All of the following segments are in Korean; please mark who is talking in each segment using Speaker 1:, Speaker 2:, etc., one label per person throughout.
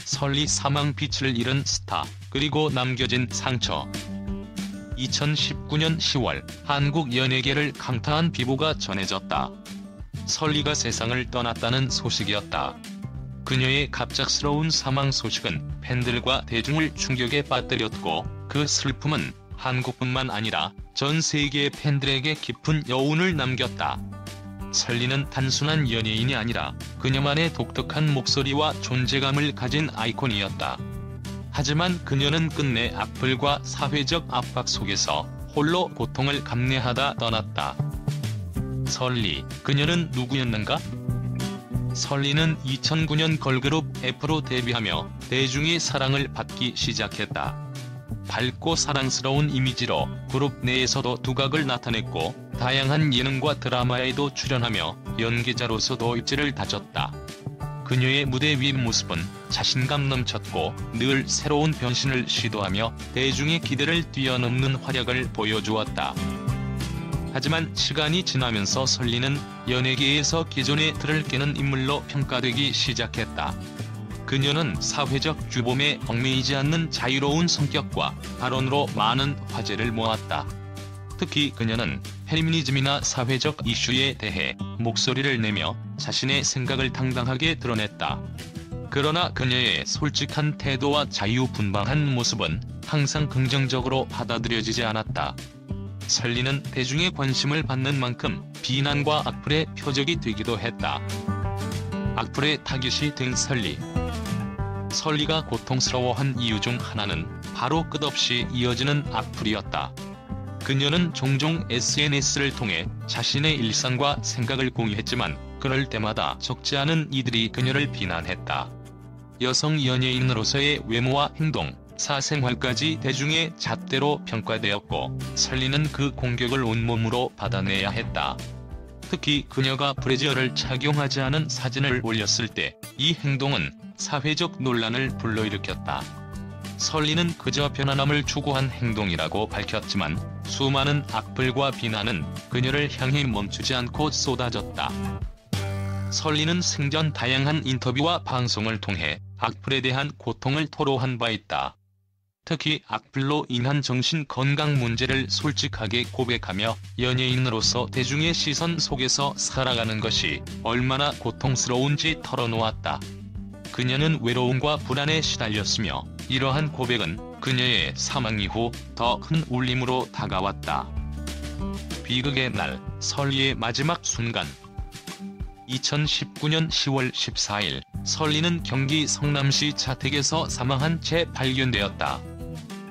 Speaker 1: 설리 사망 빛을 잃은 스타, 그리고 남겨진 상처. 2019년 10월 한국 연예계를 강타한 비보가 전해졌다. 설리가 세상을 떠났다는 소식이었다. 그녀의 갑작스러운 사망 소식은 팬들과 대중을 충격에 빠뜨렸고, 그 슬픔은 한국뿐만 아니라 전 세계의 팬들에게 깊은 여운을 남겼다. 설리는 단순한 연예인이 아니라 그녀만의 독특한 목소리와 존재감을 가진 아이콘이었다. 하지만 그녀는 끝내 악플과 사회적 압박 속에서 홀로 고통을 감내하다 떠났다. 설리, 그녀는 누구였는가? 설리는 2009년 걸그룹 F로 데뷔하며 대중의 사랑을 받기 시작했다. 밝고 사랑스러운 이미지로 그룹 내에서도 두각을 나타냈고, 다양한 예능과 드라마에도 출연하며 연기자로서도 입지를 다졌다. 그녀의 무대 위 모습은 자신감 넘쳤고, 늘 새로운 변신을 시도하며 대중의 기대를 뛰어넘는 활약을 보여주었다. 하지만 시간이 지나면서 설리는 연예계에서 기존의 틀을 깨는 인물로 평가되기 시작했다. 그녀는 사회적 규범에 얽매이지 않는 자유로운 성격과 발언으로 많은 화제를 모았다. 특히 그녀는 페미니즘이나 사회적 이슈에 대해 목소리를 내며 자신의 생각을 당당하게 드러냈다. 그러나 그녀의 솔직한 태도와 자유분방한 모습은 항상 긍정적으로 받아들여지지 않았다. 설리는 대중의 관심을 받는 만큼 비난과 악플의 표적이 되기도 했다. 악플의 타깃이 된 설리. 설리가 고통스러워한 이유 중 하나는 바로 끝없이 이어지는 악플이었다. 그녀는 종종 SNS를 통해 자신의 일상과 생각을 공유했지만, 그럴 때마다 적지 않은 이들이 그녀를 비난했다. 여성 연예인으로서의 외모와 행동, 사생활까지 대중의 잣대로 평가되었고, 설리는 그 공격을 온몸으로 받아내야 했다. 특히 그녀가 브래지어를 착용하지 않은 사진을 올렸을 때 이 행동은 사회적 논란을 불러일으켰다. 설리는 그저 편안함을 추구한 행동이라고 밝혔지만, 수많은 악플과 비난은 그녀를 향해 멈추지 않고 쏟아졌다. 설리는 생전 다양한 인터뷰와 방송을 통해 악플에 대한 고통을 토로한 바 있다. 특히 악플로 인한 정신 건강 문제를 솔직하게 고백하며 연예인으로서 대중의 시선 속에서 살아가는 것이 얼마나 고통스러운지 털어놓았다. 그녀는 외로움과 불안에 시달렸으며, 이러한 고백은 그녀의 사망 이후 더 큰 울림으로 다가왔다. 비극의 날, 설리의 마지막 순간. 2019년 10월 14일, 설리는 경기 성남시 자택에서 사망한 채 발견되었다.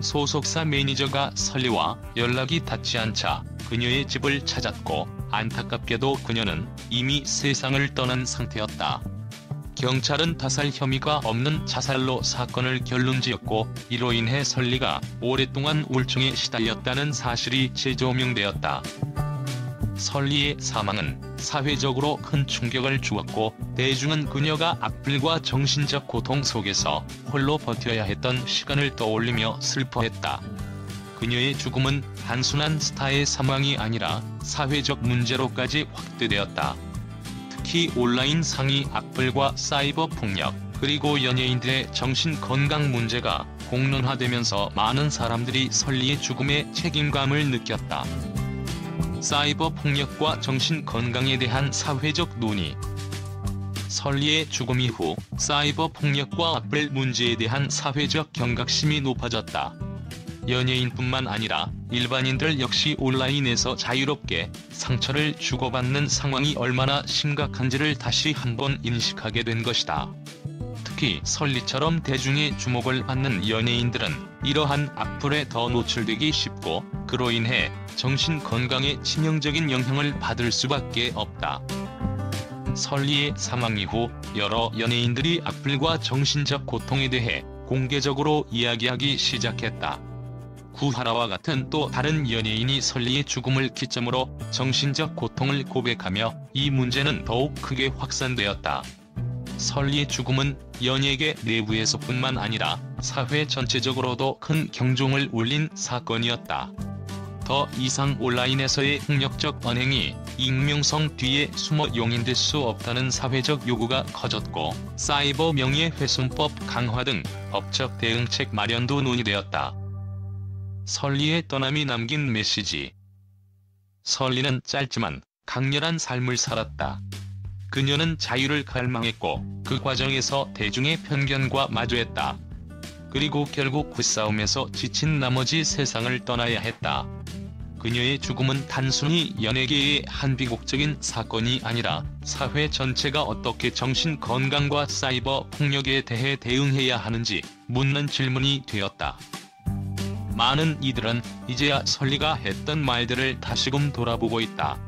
Speaker 1: 소속사 매니저가 설리와 연락이 닿지 않자 그녀의 집을 찾았고, 안타깝게도 그녀는 이미 세상을 떠난 상태였다. 경찰은 타살 혐의가 없는 자살로 사건을 결론지었고, 이로 인해 설리가 오랫동안 우울증에 시달렸다는 사실이 재조명되었다. 설리의 사망은 사회적으로 큰 충격을 주었고, 대중은 그녀가 악플과 정신적 고통 속에서 홀로 버텨야 했던 시간을 떠올리며 슬퍼했다. 그녀의 죽음은 단순한 스타의 사망이 아니라 사회적 문제로까지 확대되었다. 특히 온라인 상위 악플과 사이버 폭력, 그리고 연예인들의 정신 건강 문제가 공론화되면서 많은 사람들이 설리의 죽음에 책임감을 느꼈다. 사이버 폭력과 정신 건강에 대한 사회적 논의. 설리의 죽음 이후 사이버 폭력과 악플 문제에 대한 사회적 경각심이 높아졌다. 연예인뿐만 아니라 일반인들 역시 온라인에서 자유롭게 상처를 주고받는 상황이 얼마나 심각한지를 다시 한번 인식하게 된 것이다. 특히 설리처럼 대중의 주목을 받는 연예인들은 이러한 악플에 더 노출되기 쉽고, 그로 인해 정신 건강에 치명적인 영향을 받을 수밖에 없다. 설리의 사망 이후 여러 연예인들이 악플과 정신적 고통에 대해 공개적으로 이야기하기 시작했다. 구하라와 같은 또 다른 연예인이 설리의 죽음을 기점으로 정신적 고통을 고백하며 이 문제는 더욱 크게 확산되었다. 설리의 죽음은 연예계 내부에서뿐만 아니라 사회 전체적으로도 큰 경종을 울린 사건이었다. 더 이상 온라인에서의 폭력적 언행이 익명성 뒤에 숨어 용인될 수 없다는 사회적 요구가 커졌고 사이버 명예훼손법 강화 등 법적 대응책 마련도 논의되었다. 설리의 떠남이 남긴 메시지. 설리는 짧지만 강렬한 삶을 살았다. 그녀는 자유를 갈망했고 그 과정에서 대중의 편견과 마주했다. 그리고 결국 그 싸움에서 지친 나머지 세상을 떠나야 했다. 그녀의 죽음은 단순히 연예계의 한 비극적인 사건이 아니라 사회 전체가 어떻게 정신 건강과 사이버 폭력에 대해 대응해야 하는지 묻는 질문이 되었다. 많은 이들은 이제야 설리가 했던 말들을 다시금 돌아보고 있다.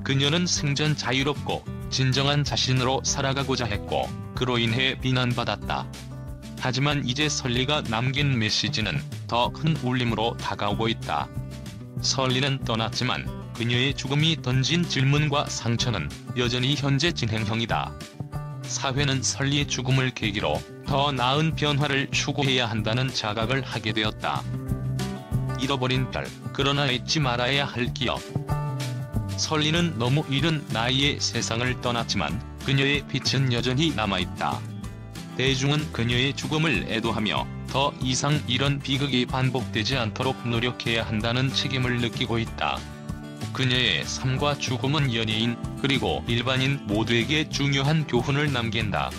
Speaker 1: 그녀는 생전 자유롭고 진정한 자신으로 살아가고자 했고 그로 인해 비난받았다. 하지만 이제 설리가 남긴 메시지는 더 큰 울림으로 다가오고 있다. 설리는 떠났지만 그녀의 죽음이 던진 질문과 상처는 여전히 현재 진행형이다. 사회는 설리의 죽음을 계기로 더 나은 변화를 추구해야 한다는 자각을 하게 되었다. 잃어버린 별, 그러나 잊지 말아야 할 기억. 설리는 너무 이른 나이에 세상을 떠났지만 그녀의 빛은 여전히 남아있다. 대중은 그녀의 죽음을 애도하며 더 이상 이런 비극이 반복되지 않도록 노력해야 한다는 책임을 느끼고 있다. 그녀의 삶과 죽음은 연예인 그리고 일반인 모두에게 중요한 교훈을 남긴다.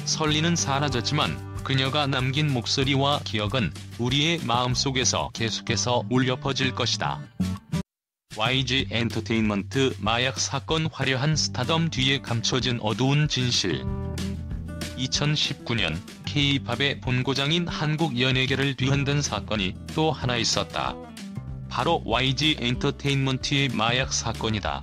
Speaker 1: 설리는 사라졌지만 그녀가 남긴 목소리와 기억은 우리의 마음속에서 계속해서 울려 퍼질 것이다. YG 엔터테인먼트 마약 사건 화려한 스타덤 뒤에 감춰진 어두운 진실. 2019년 K-팝의 본고장인 한국 연예계를 뒤흔든 사건이 또 하나 있었다. 바로 YG 엔터테인먼트의 마약 사건이다.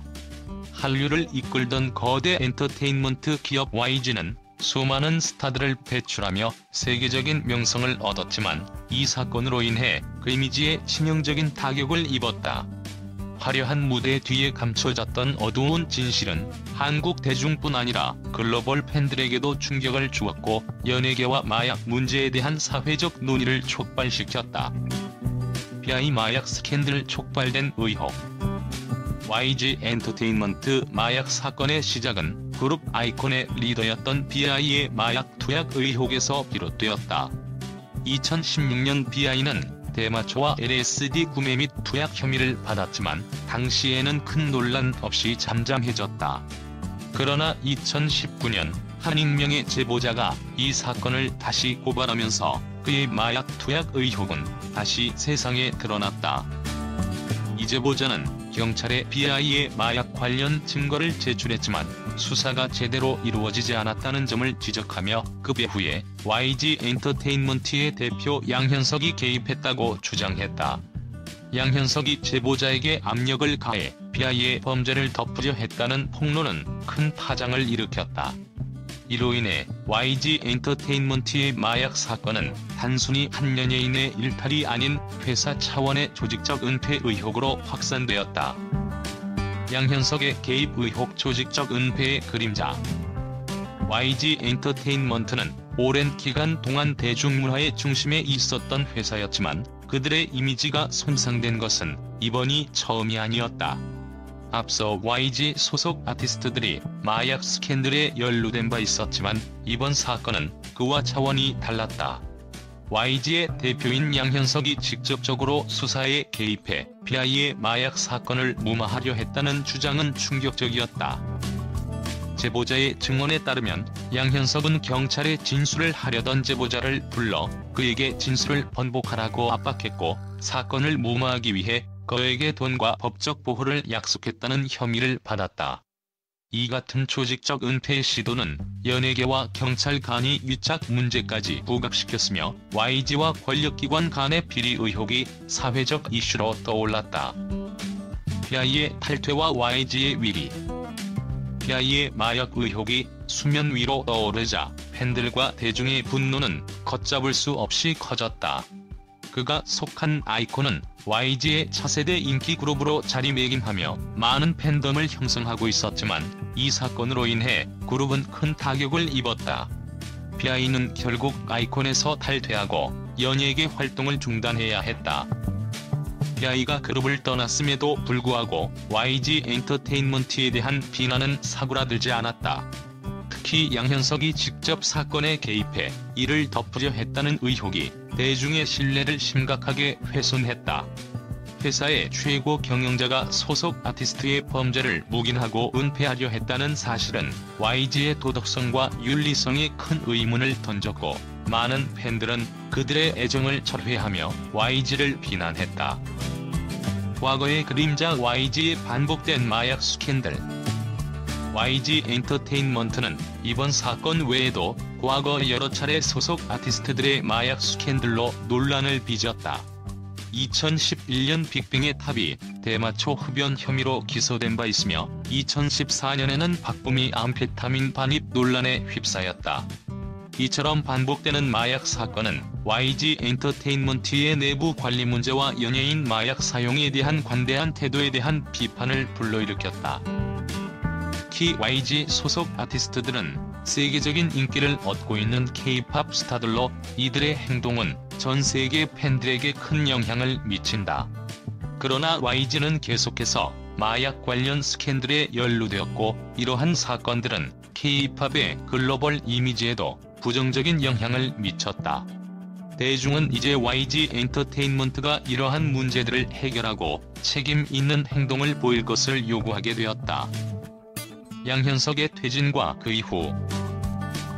Speaker 1: 한류를 이끌던 거대 엔터테인먼트 기업 YG는 수많은 스타들을 배출하며 세계적인 명성을 얻었지만 이 사건으로 인해 그 이미지에 치명적인 타격을 입었다. 화려한 무대 뒤에 감춰졌던 어두운 진실은 한국 대중뿐 아니라 글로벌 팬들에게도 충격을 주었고 연예계와 마약 문제에 대한 사회적 논의를 촉발시켰다. 비아이 마약 스캔들 촉발된 의혹. YG 엔터테인먼트 마약 사건의 시작은 그룹 아이콘의 리더였던 비아이의 마약 투약 의혹에서 비롯되었다. 2016년 비아이는 대마초와 LSD 구매 및 투약 혐의를 받았지만 당시에는 큰 논란 없이 잠잠해졌다. 그러나 2019년 한 익명의 제보자가 이 사건을 다시 고발하면서 그의 마약 투약 의혹은 다시 세상에 드러났다. 이 제보자는 경찰에 비아이의 마약 관련 증거를 제출했지만 수사가 제대로 이루어지지 않았다는 점을 지적하며 그 배후에 YG 엔터테인먼트의 대표 양현석이 개입했다고 주장했다. 양현석이 제보자에게 압력을 가해 비아이의 범죄를 덮으려 했다는 폭로는 큰 파장을 일으켰다. 이로 인해 YG 엔터테인먼트의 마약 사건은 단순히 한 연예인의 일탈이 아닌 회사 차원의 조직적 은폐 의혹으로 확산되었다. 양현석의 개입 의혹 조직적 은폐의 그림자. YG 엔터테인먼트는 오랜 기간 동안 대중문화의 중심에 있었던 회사였지만 그들의 이미지가 손상된 것은 이번이 처음이 아니었다. 앞서 YG 소속 아티스트들이 마약 스캔들에 연루된 바 있었지만 이번 사건은 그와 차원이 달랐다. YG의 대표인 양현석이 직접적으로 수사에 개입해 비아이의 마약 사건을 무마하려 했다는 주장은 충격적이었다. 제보자의 증언에 따르면 양현석은 경찰에 진술을 하려던 제보자를 불러 그에게 진술을 번복하라고 압박했고 사건을 무마하기 위해 그에게 돈과 법적 보호를 약속했다는 혐의를 받았다. 이 같은 조직적 은폐의 시도는 연예계와 경찰 간의 유착 문제까지 부각시켰으며 YG와 권력기관 간의 비리 의혹이 사회적 이슈로 떠올랐다. 비아이의 탈퇴와 YG의 위기. 비아이의 마약 의혹이 수면 위로 떠오르자 팬들과 대중의 분노는 걷잡을 수 없이 커졌다. 그가 속한 아이콘은 YG의 차세대 인기 그룹으로 자리매김하며 많은 팬덤을 형성하고 있었지만 이 사건으로 인해 그룹은 큰 타격을 입었다. 비아이는 결국 아이콘에서 탈퇴하고 연예계 활동을 중단해야 했다. FI가 그룹을 떠났음에도 불구하고 YG 엔터테인먼트에 대한 비난은 사그라들지 않았다. 특히 양현석이 직접 사건에 개입해 이를 덮으려 했다는 의혹이 대중의 신뢰를 심각하게 훼손했다. 회사의 최고 경영자가 소속 아티스트의 범죄를 묵인하고 은폐하려 했다는 사실은 YG의 도덕성과 윤리성에 큰 의문을 던졌고, 많은 팬들은 그들의 애정을 철회하며 YG를 비난했다. 과거의 그림자 YG의 반복된 마약 스캔들. YG 엔터테인먼트는 이번 사건 외에도 과거 여러 차례 소속 아티스트들의 마약 스캔들로 논란을 빚었다. 2011년 빅뱅의 탑이 대마초 흡연 혐의로 기소된 바 있으며 2014년에는 박봄이 암페타민 반입 논란에 휩싸였다. 이처럼 반복되는 마약 사건은 YG 엔터테인먼트의 내부 관리 문제와 연예인 마약 사용에 대한 관대한 태도에 대한 비판을 불러일으켰다. 특히 YG 소속 아티스트들은 세계적인 인기를 얻고 있는 K-팝 스타들로 이들의 행동은 전 세계 팬들에게 큰 영향을 미친다. 그러나 YG는 계속해서 마약 관련 스캔들에 연루되었고, 이러한 사건들은 K-팝의 글로벌 이미지에도 부정적인 영향을 미쳤다. 대중은 이제 YG 엔터테인먼트가 이러한 문제들을 해결하고 책임 있는 행동을 보일 것을 요구하게 되었다. 양현석의 퇴진과 그 이후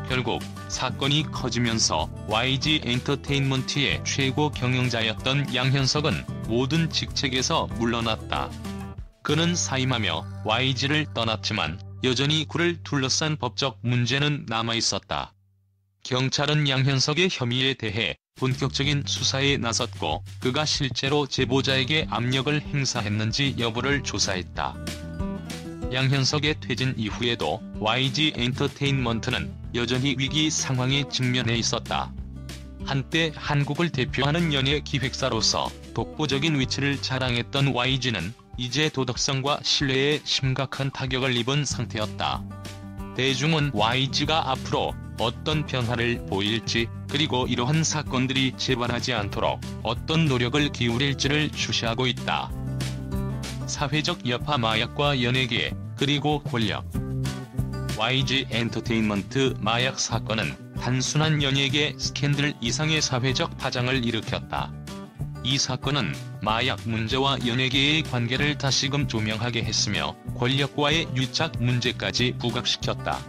Speaker 1: 결국 사건이 커지면서 YG 엔터테인먼트의 최고 경영자였던 양현석은 모든 직책에서 물러났다. 그는 사임하며 YG를 떠났지만 여전히 그를 둘러싼 법적 문제는 남아있었다. 경찰은 양현석의 혐의에 대해 본격적인 수사에 나섰고, 그가 실제로 제보자에게 압력을 행사했는지 여부를 조사했다. 양현석의 퇴진 이후에도 YG 엔터테인먼트는 여전히 위기 상황에 직면해 있었다. 한때 한국을 대표하는 연예 기획사로서 독보적인 위치를 자랑했던 YG는 이제 도덕성과 신뢰에 심각한 타격을 입은 상태였다. 대중은 YG가 앞으로 어떤 변화를 보일지, 그리고 이러한 사건들이 재발하지 않도록 어떤 노력을 기울일지를 주시하고 있다. 사회적 여파, 마약과 연예계, 그리고 권력. YG 엔터테인먼트 마약 사건은 단순한 연예계 스캔들 이상의 사회적 파장을 일으켰다. 이 사건은 마약 문제와 연예계의 관계를 다시금 조명하게 했으며, 권력과의 유착 문제까지 부각시켰다.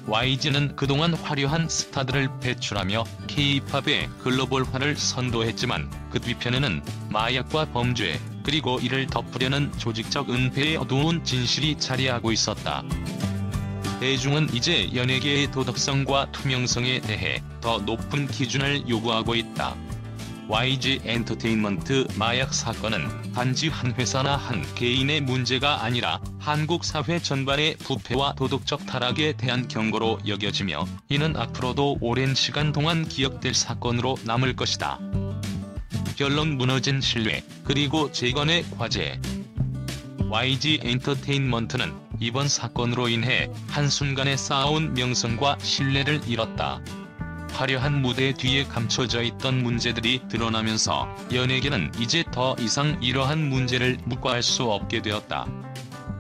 Speaker 1: YG는 그동안 화려한 스타들을 배출하며 K-팝의 글로벌화를 선도했지만, 그 뒤편에는 마약과 범죄, 그리고 이를 덮으려는 조직적 은폐의 어두운 진실이 자리하고 있었다. 대중은 이제 연예계의 도덕성과 투명성에 대해 더 높은 기준을 요구하고 있다. YG 엔터테인먼트 마약 사건은 단지 한 회사나 한 개인의 문제가 아니라 한국 사회 전반의 부패와 도덕적 타락에 대한 경고로 여겨지며, 이는 앞으로도 오랜 시간 동안 기억될 사건으로 남을 것이다. 결론: 무너진 신뢰, 그리고 재건의 과제. YG 엔터테인먼트는 이번 사건으로 인해 한순간에 쌓아온 명성과 신뢰를 잃었다. 화려한 무대 뒤에 감춰져 있던 문제들이 드러나면서 연예계는 이제 더 이상 이러한 문제를 묵과할 수 없게 되었다.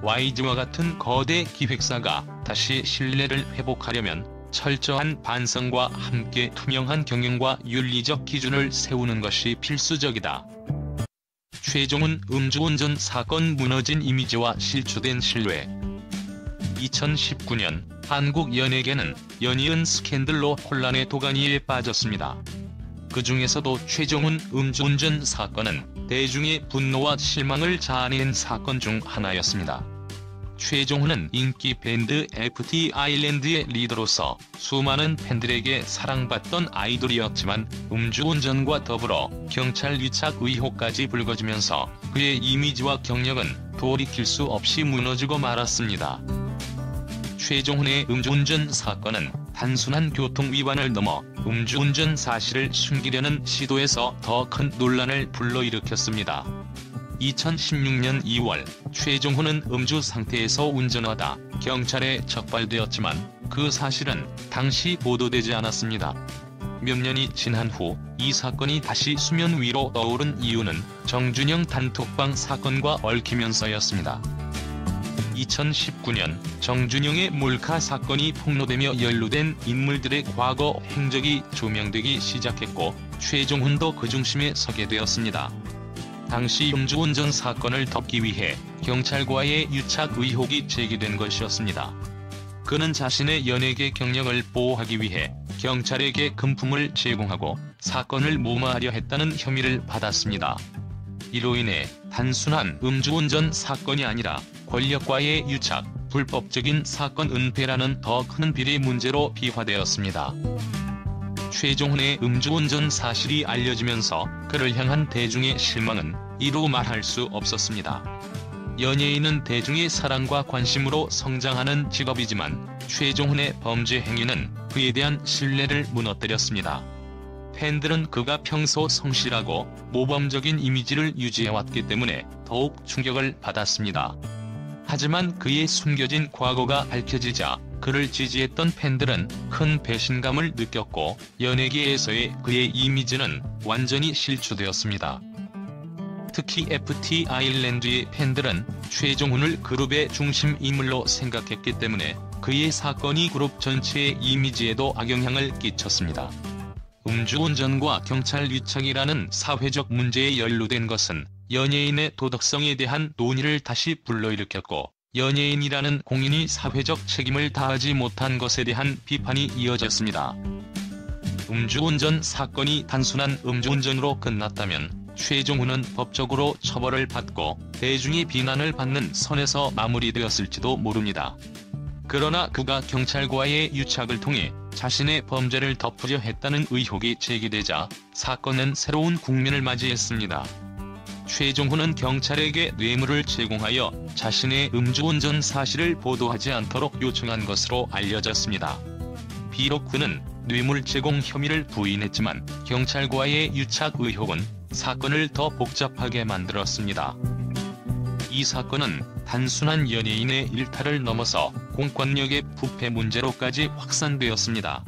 Speaker 1: YG와 같은 거대 기획사가 다시 신뢰를 회복하려면 철저한 반성과 함께 투명한 경영과 윤리적 기준을 세우는 것이 필수적이다. 최종훈 음주운전 사건, 무너진 이미지와 실추된 신뢰. 2019년 한국 연예계는 연이은 스캔들로 혼란의 도가니에 빠졌습니다. 그 중에서도 최종훈 음주운전 사건은 대중의 분노와 실망을 자아낸 사건 중 하나였습니다. 최종훈은 인기 밴드 FT 아일랜드의 리더로서 수많은 팬들에게 사랑받던 아이돌이었지만, 음주운전과 더불어 경찰 위착 의혹까지 불거지면서 그의 이미지와 경력은 돌이킬 수 없이 무너지고 말았습니다. 최종훈의 음주운전 사건은 단순한 교통위반을 넘어 음주운전 사실을 숨기려는 시도에서 더 큰 논란을 불러일으켰습니다. 2016년 2월 최종훈은 음주 상태에서 운전하다 경찰에 적발되었지만 그 사실은 당시 보도되지 않았습니다. 몇 년이 지난 후 이 사건이 다시 수면 위로 떠오른 이유는 정준영 단톡방 사건과 얽히면서였습니다. 2019년 정준영의 몰카 사건이 폭로되며 연루된 인물들의 과거 행적이 조명되기 시작했고 최종훈도 그 중심에 서게 되었습니다. 당시 음주운전 사건을 덮기 위해 경찰과의 유착 의혹이 제기된 것이었습니다. 그는 자신의 연예계 경력을 보호하기 위해 경찰에게 금품을 제공하고 사건을 무마하려 했다는 혐의를 받았습니다. 이로 인해 단순한 음주운전 사건이 아니라 권력과의 유착, 불법적인 사건 은폐라는 더 큰 비리 문제로 비화되었습니다. 최종훈의 음주운전 사실이 알려지면서 그를 향한 대중의 실망은 이루 말할 수 없었습니다. 연예인은 대중의 사랑과 관심으로 성장하는 직업이지만 최종훈의 범죄 행위는 그에 대한 신뢰를 무너뜨렸습니다. 팬들은 그가 평소 성실하고 모범적인 이미지를 유지해왔기 때문에 더욱 충격을 받았습니다. 하지만 그의 숨겨진 과거가 밝혀지자 그를 지지했던 팬들은 큰 배신감을 느꼈고 연예계에서의 그의 이미지는 완전히 실추되었습니다. 특히 FT 아일랜드의 팬들은 최종훈을 그룹의 중심 인물로 생각했기 때문에 그의 사건이 그룹 전체의 이미지에도 악영향을 끼쳤습니다. 음주운전과 경찰 유착이라는 사회적 문제에 연루된 것은 연예인의 도덕성에 대한 논의를 다시 불러일으켰고 연예인이라는 공인이 사회적 책임을 다하지 못한 것에 대한 비판이 이어졌습니다. 음주운전 사건이 단순한 음주운전으로 끝났다면 최종훈은 법적으로 처벌을 받고 대중의 비난을 받는 선에서 마무리되었을지도 모릅니다. 그러나 그가 경찰과의 유착을 통해 자신의 범죄를 덮으려 했다는 의혹이 제기되자 사건은 새로운 국면을 맞이했습니다. 최종훈은 경찰에게 뇌물을 제공하여 자신의 음주운전 사실을 보도하지 않도록 요청한 것으로 알려졌습니다. 비록 그는 뇌물 제공 혐의를 부인했지만 경찰과의 유착 의혹은 사건을 더 복잡하게 만들었습니다. 이 사건은 단순한 연예인의 일탈을 넘어서 공권력의 부패 문제로까지 확산되었습니다.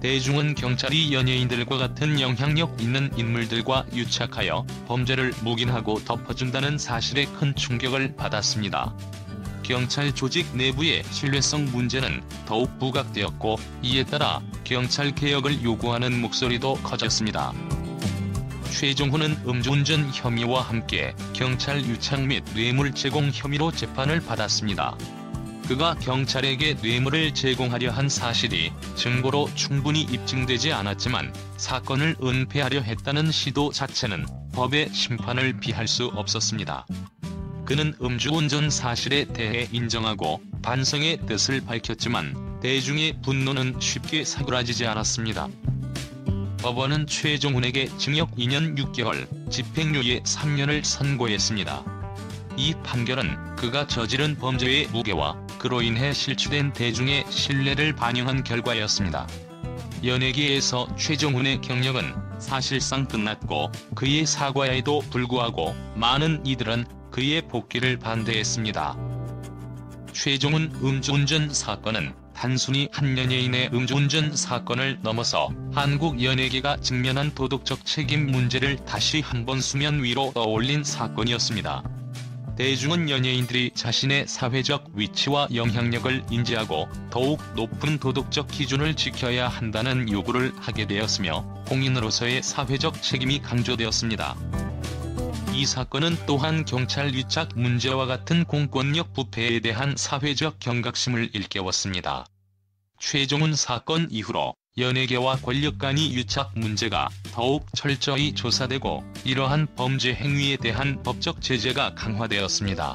Speaker 1: 대중은 경찰이 연예인들과 같은 영향력 있는 인물들과 유착하여 범죄를 묵인하고 덮어준다는 사실에 큰 충격을 받았습니다. 경찰 조직 내부의 신뢰성 문제는 더욱 부각되었고 이에 따라 경찰 개혁을 요구하는 목소리도 커졌습니다. 최종훈은 음주운전 혐의와 함께 경찰 유착 및 뇌물 제공 혐의로 재판을 받았습니다. 그가 경찰에게 뇌물을 제공하려 한 사실이 증거로 충분히 입증되지 않았지만 사건을 은폐하려 했다는 시도 자체는 법의 심판을 피할 수 없었습니다. 그는 음주운전 사실에 대해 인정하고 반성의 뜻을 밝혔지만 대중의 분노는 쉽게 사그라지지 않았습니다. 법원은 최종훈에게 징역 2년 6개월, 집행유예 3년을 선고했습니다. 이 판결은 그가 저지른 범죄의 무게와 그로 인해 실추된 대중의 신뢰를 반영한 결과였습니다. 연예계에서 최종훈의 경력은 사실상 끝났고 그의 사과에도 불구하고 많은 이들은 그의 복귀를 반대했습니다. 최종훈 음주운전 사건은 단순히 한 연예인의 음주운전 사건을 넘어서 한국 연예계가 직면한 도덕적 책임 문제를 다시 한번 수면 위로 떠올린 사건이었습니다. 대중은 연예인들이 자신의 사회적 위치와 영향력을 인지하고 더욱 높은 도덕적 기준을 지켜야 한다는 요구를 하게 되었으며 공인으로서의 사회적 책임이 강조되었습니다. 이 사건은 또한 경찰 유착 문제와 같은 공권력 부패에 대한 사회적 경각심을 일깨웠습니다. 최종훈 사건 이후로 연예계와 권력 간의 유착 문제가 더욱 철저히 조사되고 이러한 범죄 행위에 대한 법적 제재가 강화되었습니다.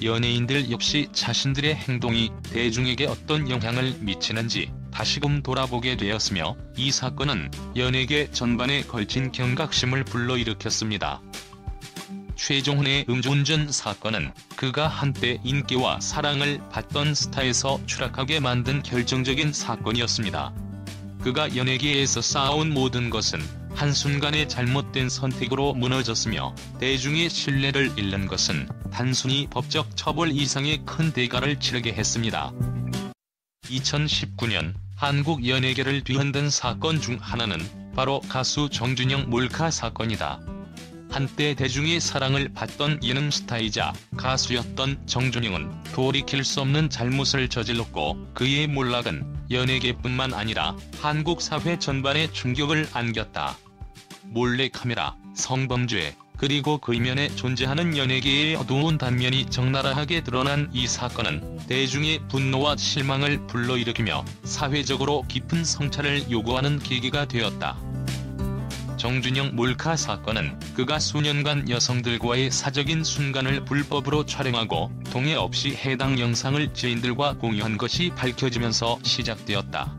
Speaker 1: 연예인들 역시 자신들의 행동이 대중에게 어떤 영향을 미치는지 다시금 돌아보게 되었으며 이 사건은 연예계 전반에 걸친 경각심을 불러일으켰습니다. 최종훈의 음주운전 사건은 그가 한때 인기와 사랑을 받던 스타에서 추락하게 만든 결정적인 사건이었습니다. 그가 연예계에서 쌓아온 모든 것은 한순간의 잘못된 선택으로 무너졌으며 대중의 신뢰를 잃는 것은 단순히 법적 처벌 이상의 큰 대가를 치르게 했습니다. 2019년 한국 연예계를 뒤흔든 사건 중 하나는 바로 가수 정준영 몰카 사건이다. 한때 대중의 사랑을 받던 예능 스타이자 가수였던 정준영은 돌이킬 수 없는 잘못을 저질렀고 그의 몰락은 연예계뿐만 아니라 한국 사회 전반에 충격을 안겼다. 몰래카메라, 성범죄, 그리고 그 이면에 존재하는 연예계의 어두운 단면이 적나라하게 드러난 이 사건은 대중의 분노와 실망을 불러일으키며 사회적으로 깊은 성찰을 요구하는 계기가 되었다. 정준영 몰카 사건은 그가 수년간 여성들과의 사적인 순간을 불법으로 촬영하고 동의 없이 해당 영상을 지인들과 공유한 것이 밝혀지면서 시작되었다.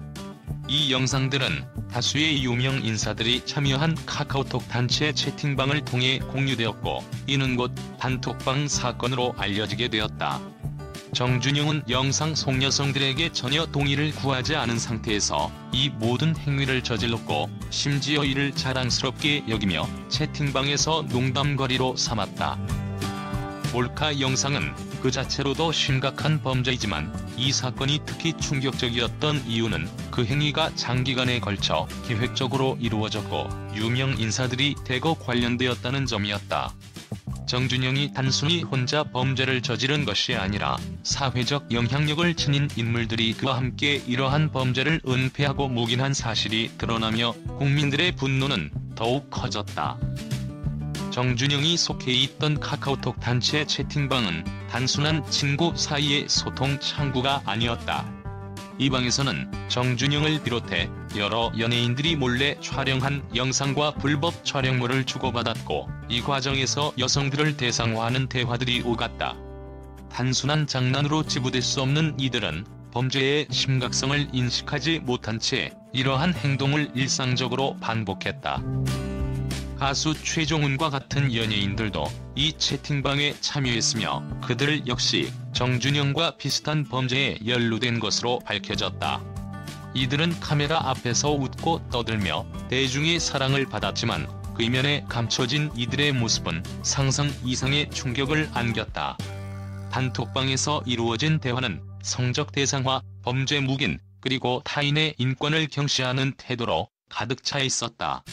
Speaker 1: 이 영상들은 다수의 유명 인사들이 참여한 카카오톡 단체 채팅방을 통해 공유되었고 이는 곧 단톡방 사건으로 알려지게 되었다. 정준영은 영상 속 여성들에게 전혀 동의를 구하지 않은 상태에서 이 모든 행위를 저질렀고 심지어 이를 자랑스럽게 여기며 채팅방에서 농담거리로 삼았다. 몰카 영상은 그 자체로도 심각한 범죄이지만 이 사건이 특히 충격적이었던 이유는 그 행위가 장기간에 걸쳐 계획적으로 이루어졌고 유명 인사들이 대거 관련되었다는 점이었다. 정준영이 단순히 혼자 범죄를 저지른 것이 아니라 사회적 영향력을 지닌 인물들이 그와 함께 이러한 범죄를 은폐하고 묵인한 사실이 드러나며 국민들의 분노는 더욱 커졌다. 정준영이 속해 있던 카카오톡 단체 채팅방은 단순한 친구 사이의 소통 창구가 아니었다. 이 방에서는 정준영을 비롯해 여러 연예인들이 몰래 촬영한 영상과 불법 촬영물을 주고받았고 이 과정에서 여성들을 대상화하는 대화들이 오갔다. 단순한 장난으로 치부될 수 없는 이들은 범죄의 심각성을 인식하지 못한 채 이러한 행동을 일상적으로 반복했다. 가수 최종훈과 같은 연예인들도 이 채팅방에 참여했으며 그들 역시 정준영과 비슷한 범죄에 연루된 것으로 밝혀졌다. 이들은 카메라 앞에서 웃고 떠들며 대중의 사랑을 받았지만 그 이면에 감춰진 이들의 모습은 상상 이상의 충격을 안겼다. 단톡방에서 이루어진 대화는 성적 대상화, 범죄 묵인, 그리고 타인의 인권을 경시하는 태도로 가득 차 있었다.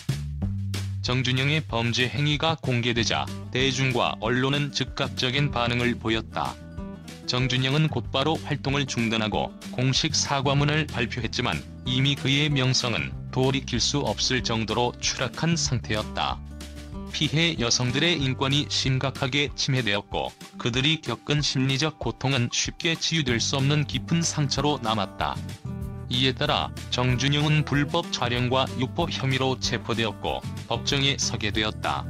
Speaker 1: 정준영의 범죄 행위가 공개되자 대중과 언론은 즉각적인 반응을 보였다. 정준영은 곧바로 활동을 중단하고 공식 사과문을 발표했지만 이미 그의 명성은 돌이킬 수 없을 정도로 추락한 상태였다. 피해 여성들의 인권이 심각하게 침해되었고 그들이 겪은 심리적 고통은 쉽게 치유될 수 없는 깊은 상처로 남았다. 이에 따라 정준영은 불법 촬영과 유포 혐의로 체포되었고 법정에 서게 되었다.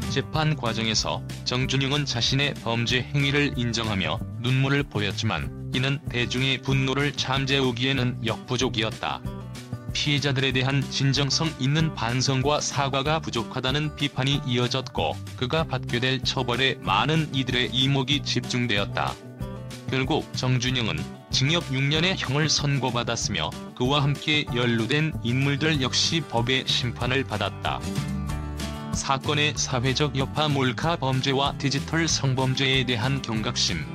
Speaker 1: 재판 과정에서 정준영은 자신의 범죄 행위를 인정하며 눈물을 보였지만 이는 대중의 분노를 잠재우기에는 역부족이었다. 피해자들에 대한 진정성 있는 반성과 사과가 부족하다는 비판이 이어졌고 그가 받게 될 처벌에 많은 이들의 이목이 집중되었다. 결국 정준영은 징역 6년의 형을 선고받았으며 그와 함께 연루된 인물들 역시 법의 심판을 받았다. 사건의 사회적 여파 몰카 범죄와 디지털 성범죄에 대한 경각심.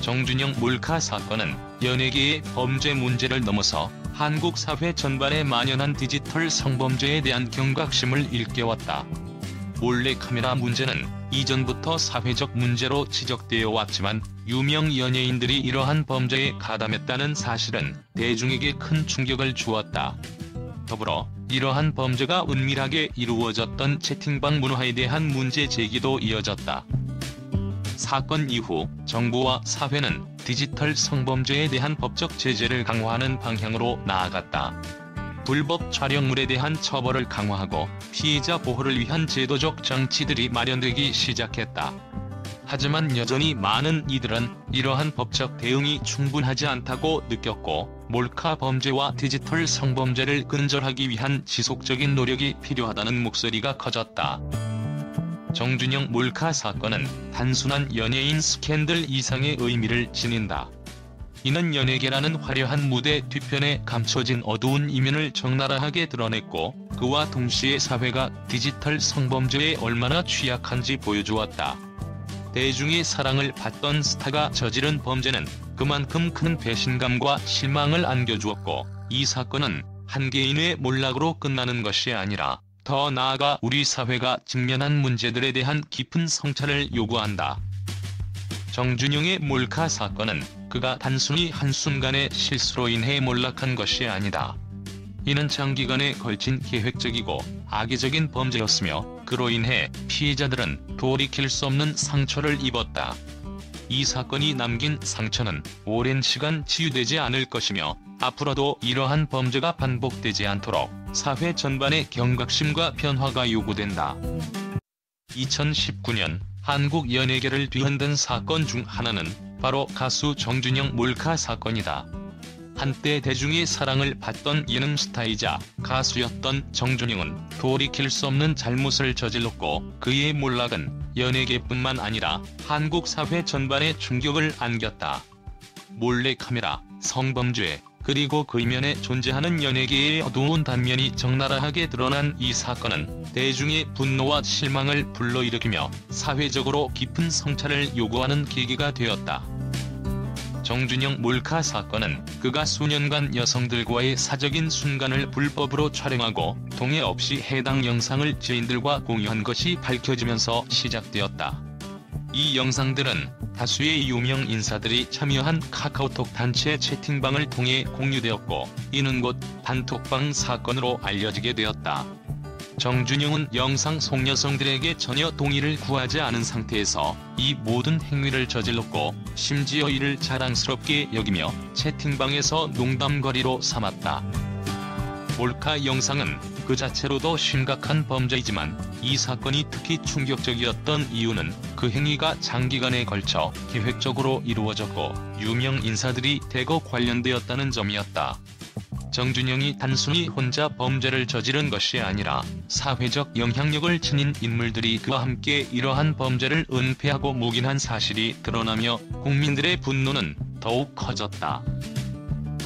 Speaker 1: 정준영 몰카 사건은 연예계의 범죄 문제를 넘어서 한국 사회 전반에 만연한 디지털 성범죄에 대한 경각심을 일깨웠다. 몰래카메라 문제는 이전부터 사회적 문제로 지적되어 왔지만 유명 연예인들이 이러한 범죄에 가담했다는 사실은 대중에게 큰 충격을 주었다. 더불어 이러한 범죄가 은밀하게 이루어졌던 채팅방 문화에 대한 문제 제기도 이어졌다. 사건 이후 정부와 사회는 디지털 성범죄에 대한 법적 제재를 강화하는 방향으로 나아갔다. 불법 촬영물에 대한 처벌을 강화하고 피해자 보호를 위한 제도적 장치들이 마련되기 시작했다. 하지만 여전히 많은 이들은 이러한 법적 대응이 충분하지 않다고 느꼈고 몰카 범죄와 디지털 성범죄를 근절하기 위한 지속적인 노력이 필요하다는 목소리가 커졌다. 정준영 몰카 사건은 단순한 연예인 스캔들 이상의 의미를 지닌다. 이는 연예계라는 화려한 무대 뒤편에 감춰진 어두운 이면을 적나라하게 드러냈고 그와 동시에 사회가 디지털 성범죄에 얼마나 취약한지 보여주었다. 대중의 사랑을 받던 스타가 저지른 범죄는 그만큼 큰 배신감과 실망을 안겨주었고, 이 사건은 한 개인의 몰락으로 끝나는 것이 아니라 더 나아가 우리 사회가 직면한 문제들에 대한 깊은 성찰을 요구한다. 정준영의 몰카 사건은 그가 단순히 한순간의 실수로 인해 몰락한 것이 아니다. 이는 장기간에 걸친 계획적이고 악의적인 범죄였으며 그로 인해 피해자들은 돌이킬 수 없는 상처를 입었다. 이 사건이 남긴 상처는 오랜 시간 치유되지 않을 것이며 앞으로도 이러한 범죄가 반복되지 않도록 사회 전반의 경각심과 변화가 요구된다. 2019년 한국 연예계를 뒤흔든 사건 중 하나는 바로 가수 정준영 몰카 사건이다. 한때 대중의 사랑을 받던 예능 스타이자 가수였던 정준영은 돌이킬 수 없는 잘못을 저질렀고 그의 몰락은 연예계뿐만 아니라 한국 사회 전반에 충격을 안겼다. 몰래카메라, 성범죄, 그리고 그 이면에 존재하는 연예계의 어두운 단면이 적나라하게 드러난 이 사건은 대중의 분노와 실망을 불러일으키며 사회적으로 깊은 성찰을 요구하는 계기가 되었다. 정준영 몰카 사건은 그가 수년간 여성들과의 사적인 순간을 불법으로 촬영하고 동의 없이 해당 영상을 지인들과 공유한 것이 밝혀지면서 시작되었다. 이 영상들은 다수의 유명 인사들이 참여한 카카오톡 단체 채팅방을 통해 공유되었고 이는 곧 단톡방 사건으로 알려지게 되었다. 정준영은 영상 속 여성들에게 전혀 동의를 구하지 않은 상태에서 이 모든 행위를 저질렀고 심지어 이를 자랑스럽게 여기며 채팅방에서 농담거리로 삼았다. 몰카 영상은 그 자체로도 심각한 범죄이지만 이 사건이 특히 충격적이었던 이유는 그 행위가 장기간에 걸쳐 계획적으로 이루어졌고 유명 인사들이 대거 관련되었다는 점이었다. 정준영이 단순히 혼자 범죄를 저지른 것이 아니라 사회적 영향력을 지닌 인물들이 그와 함께 이러한 범죄를 은폐하고 묵인한 사실이 드러나며 국민들의 분노는 더욱 커졌다.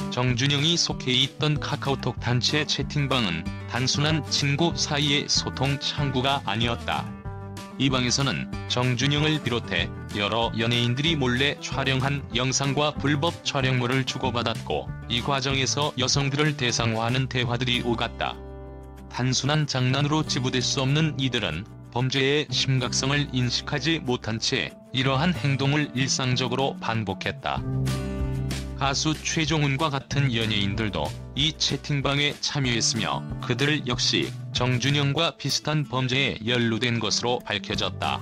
Speaker 1: 정준영이 속해 있던 카카오톡 단체 채팅방은 단순한 친구 사이의 소통 창구가 아니었다. 이 방에서는 정준영을 비롯해 여러 연예인들이 몰래 촬영한 영상과 불법 촬영물을 주고받았고 이 과정에서 여성들을 대상화하는 대화들이 오갔다. 단순한 장난으로 치부될 수 없는 이들은 범죄의 심각성을 인식하지 못한 채 이러한 행동을 일상적으로 반복했다. 가수 최종훈과 같은 연예인들도 이 채팅방에 참여했으며 그들 역시 정준영과 비슷한 범죄에 연루된 것으로 밝혀졌다.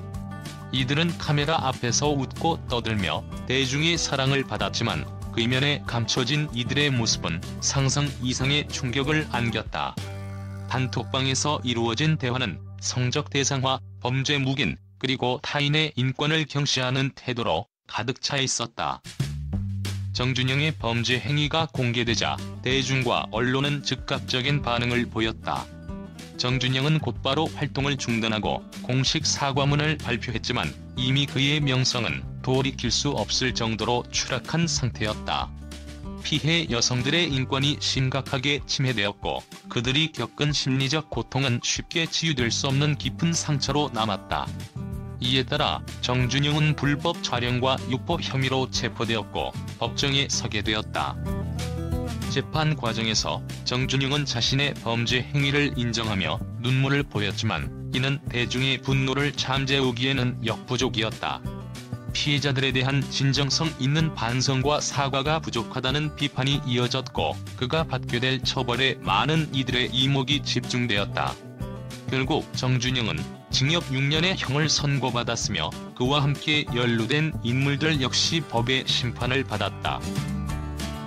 Speaker 1: 이들은 카메라 앞에서 웃고 떠들며 대중의 사랑을 받았지만 그 이면에 감춰진 이들의 모습은 상상 이상의 충격을 안겼다. 단톡방에서 이루어진 대화는 성적 대상화, 범죄 묵인, 그리고 타인의 인권을 경시하는 태도로 가득 차 있었다. 정준영의 범죄 행위가 공개되자 대중과 언론은 즉각적인 반응을 보였다. 정준영은 곧바로 활동을 중단하고 공식 사과문을 발표했지만 이미 그의 명성은 돌이킬 수 없을 정도로 추락한 상태였다. 피해 여성들의 인권이 심각하게 침해되었고 그들이 겪은 심리적 고통은 쉽게 치유될 수 없는 깊은 상처로 남았다. 이에 따라 정준영은 불법 촬영과 유포 혐의로 체포되었고 법정에 서게 되었다. 재판 과정에서 정준영은 자신의 범죄 행위를 인정하며 눈물을 보였지만 이는 대중의 분노를 잠재우기에는 역부족이었다. 피해자들에 대한 진정성 있는 반성과 사과가 부족하다는 비판이 이어졌고 그가 받게 될 처벌에 많은 이들의 이목이 집중되었다. 결국 정준영은 징역 6년의 형을 선고받았으며 그와 함께 연루된 인물들 역시 법의 심판을 받았다.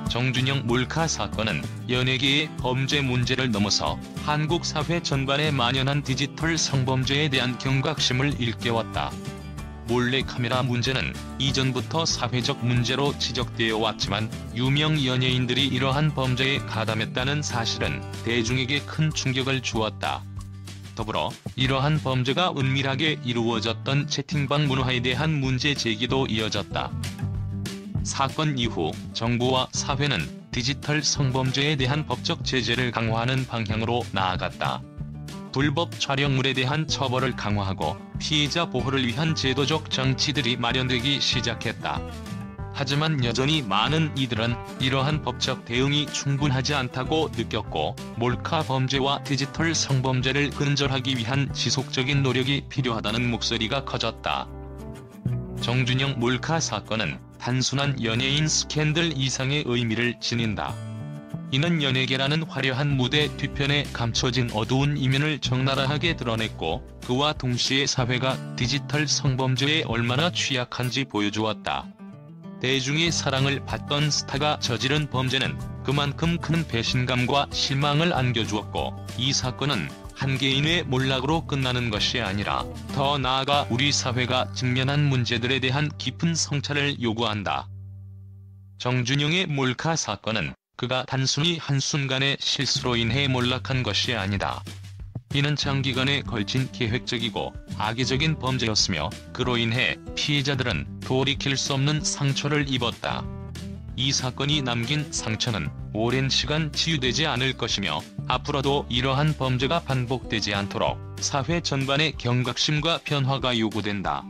Speaker 1: 정준영 몰카 사건은 연예계의 범죄 문제를 넘어서 한국 사회 전반에 만연한 디지털 성범죄에 대한 경각심을 일깨웠다. 몰래카메라 문제는 이전부터 사회적 문제로 지적되어 왔지만 유명 연예인들이 이러한 범죄에 가담했다는 사실은 대중에게 큰 충격을 주었다. 더불어 이러한 범죄가 은밀하게 이루어졌던 채팅방 문화에 대한 문제 제기도 이어졌다. 사건 이후 정부와 사회는 디지털 성범죄에 대한 법적 제재를 강화하는 방향으로 나아갔다. 불법 촬영물에 대한 처벌을 강화하고 피해자 보호를 위한 제도적 장치들이 마련되기 시작했다. 하지만 여전히 많은 이들은 이러한 법적 대응이 충분하지 않다고 느꼈고 몰카 범죄와 디지털 성범죄를 근절하기 위한 지속적인 노력이 필요하다는 목소리가 커졌다. 정준영 몰카 사건은 단순한 연예인 스캔들 이상의 의미를 지닌다. 이는 연예계라는 화려한 무대 뒤편에 감춰진 어두운 이면을 적나라하게 드러냈고 그와 동시에 사회가 디지털 성범죄에 얼마나 취약한지 보여주었다. 대중의 사랑을 받던 스타가 저지른 범죄는 그만큼 큰 배신감과 실망을 안겨주었고 이 사건은 한 개인의 몰락으로 끝나는 것이 아니라 더 나아가 우리 사회가 직면한 문제들에 대한 깊은 성찰을 요구한다. 정준영의 몰카 사건은 그가 단순히 한순간의 실수로 인해 몰락한 것이 아니다. 이는 장기간에 걸친 계획적이고 악의적인 범죄였으며 그로 인해 피해자들은 돌이킬 수 없는 상처를 입었다. 이 사건이 남긴 상처는 오랜 시간 치유되지 않을 것이며 앞으로도 이러한 범죄가 반복되지 않도록 사회 전반의 경각심과 변화가 요구된다.